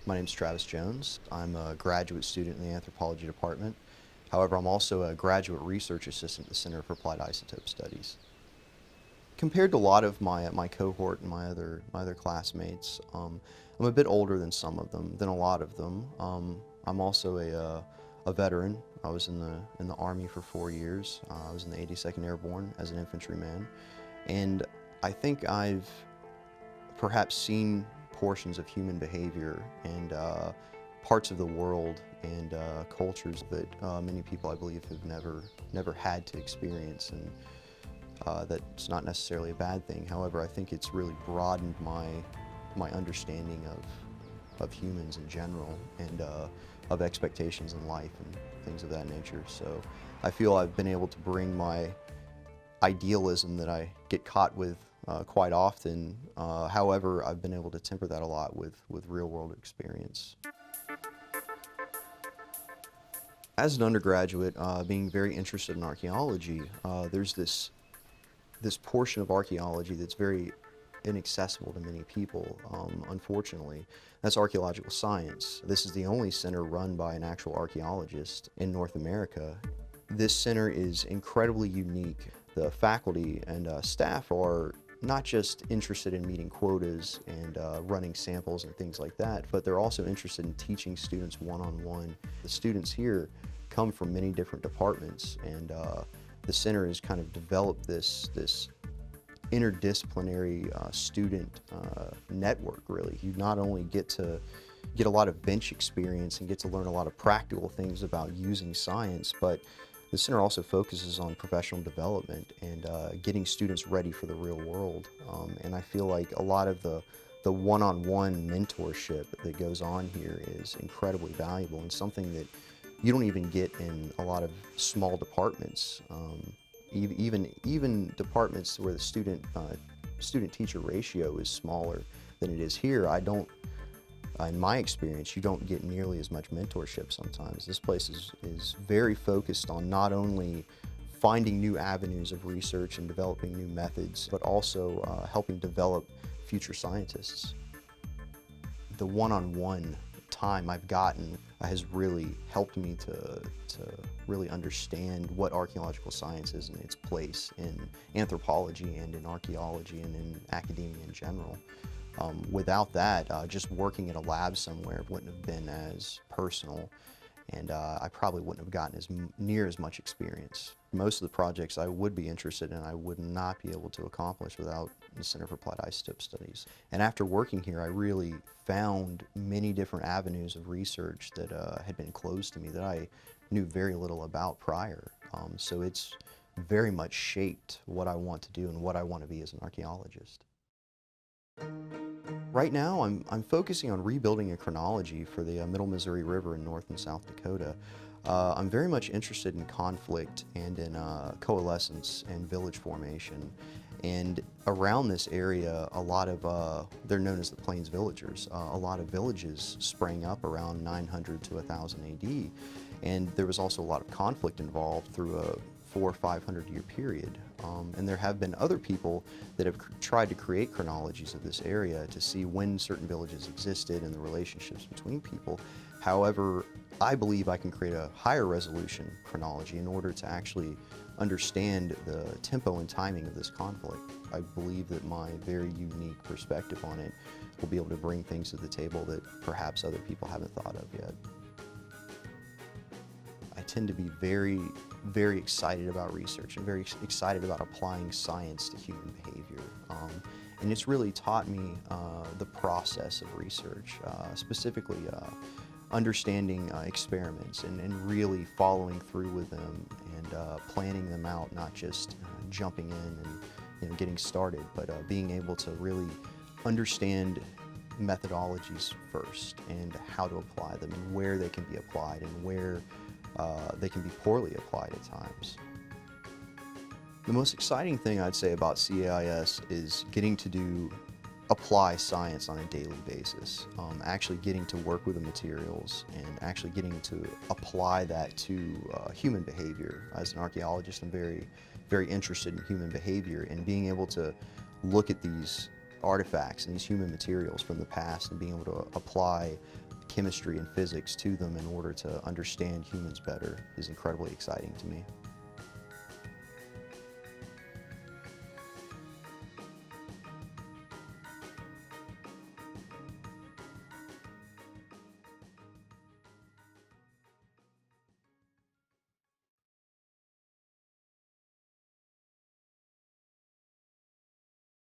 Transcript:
My name is Travis Jones. I'm a graduate student in the Anthropology Department. However, I'm also a graduate research assistant at the Center for Applied Isotope Studies. Compared to a lot of my cohort and my other classmates, I'm a bit older than some of them, than a lot of them. I'm also a veteran. I was in the Army for 4 years. I was in the 82nd Airborne as an infantryman, and I think I've perhaps seen portions of human behavior and parts of the world and cultures that many people, I believe, have never had to experience, and that's not necessarily a bad thing. However, I think it's really broadened my understanding of humans in general and of expectations in life and things of that nature. So I feel I've been able to bring my idealism that I get caught with quite often. However, I've been able to temper that a lot with real-world experience. As an undergraduate, being very interested in archaeology, there's this portion of archaeology that's very inaccessible to many people, unfortunately. That's archaeological science. This is the only center run by an actual archaeologist in North America. This center is incredibly unique. The faculty and staff are not just interested in meeting quotas and running samples and things like that, but they're also interested in teaching students one-on-one. The students here come from many different departments, and the center has kind of developed this interdisciplinary student network, really. You not only get to get a lot of bench experience and get to learn a lot of practical things about using science, but the center also focuses on professional development and getting students ready for the real world. And I feel like a lot of the one-on-one mentorship that goes on here is incredibly valuable and something that you don't even get in a lot of small departments. Even departments where the student-teacher ratio is smaller than it is here, in my experience, you don't get nearly as much mentorship sometimes. This place is very focused on not only finding new avenues of research and developing new methods, but also helping develop future scientists. The one-on-one time I've gotten has really helped me to really understand what archaeological science is and its place in anthropology and in archaeology and in academia in general. Without that, just working in a lab somewhere wouldn't have been as personal, and I probably wouldn't have gotten near as much experience. Most of the projects I would be interested in, I would not be able to accomplish without the Center for Applied Isotope Studies. And after working here, I really found many different avenues of research that had been closed to me that I knew very little about prior. So it's very much shaped what I want to do and what I want to be as an archaeologist. Right now, I'm focusing on rebuilding a chronology for the Middle Missouri River in North and South Dakota. I'm very much interested in conflict and in coalescence and village formation. And around this area, a lot of, they're known as the Plains Villagers, a lot of villages sprang up around 900 to 1000 AD. And there was also a lot of conflict involved through a 400 or 500 year period. And there have been other people that have tried to create chronologies of this area to see when certain villages existed and the relationships between people. However, I believe I can create a higher resolution chronology in order to actually understand the tempo and timing of this conflict. I believe that my very unique perspective on it will be able to bring things to the table that perhaps other people haven't thought of yet. I tend to be very excited about research and very excited about applying science to human behavior. And it's really taught me the process of research, specifically understanding experiments and really following through with them and planning them out, not just jumping in and getting started, but being able to really understand methodologies first and how to apply them and where they can be applied and where they can be poorly applied at times. The most exciting thing I'd say about CAIS is getting to apply science on a daily basis, actually getting to work with the materials and actually getting to apply that to human behavior. As an archaeologist, I'm very interested in human behavior and being able to look at these artifacts and these human materials from the past and being able to apply chemistry and physics to them in order to understand humans better is incredibly exciting to me.